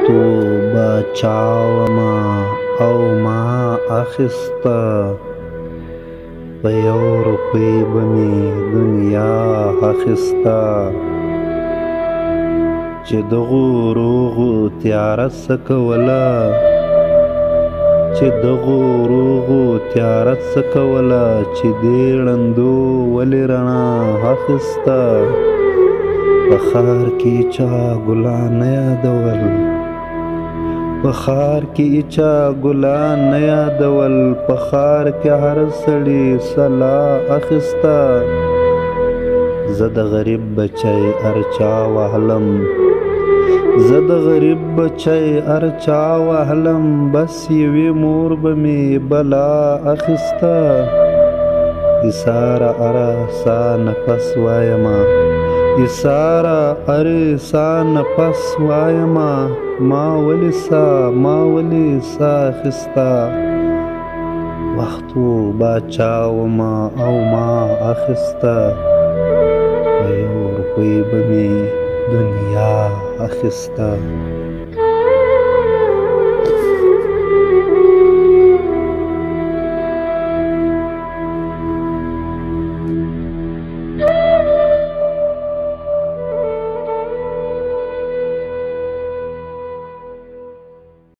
وختو بچاوما او ما اخسته په یو روپۍ به مې دنیا اخسته چې دغو روغو تیاره څه کوله چې دې ړندو ولې رڼا اخسته په ښار کې چا ګلان نه یادول په ښار کې هر سړي سلا اخسته زه د غریب بچی ارچا وهلم بس یوې مور به مې بلا اخسته ایساره اره سا نفس وایما ما ولې سا اخسته وختو بچاوما او ما اخسته په یو روپۍ به مې دنیا اخسته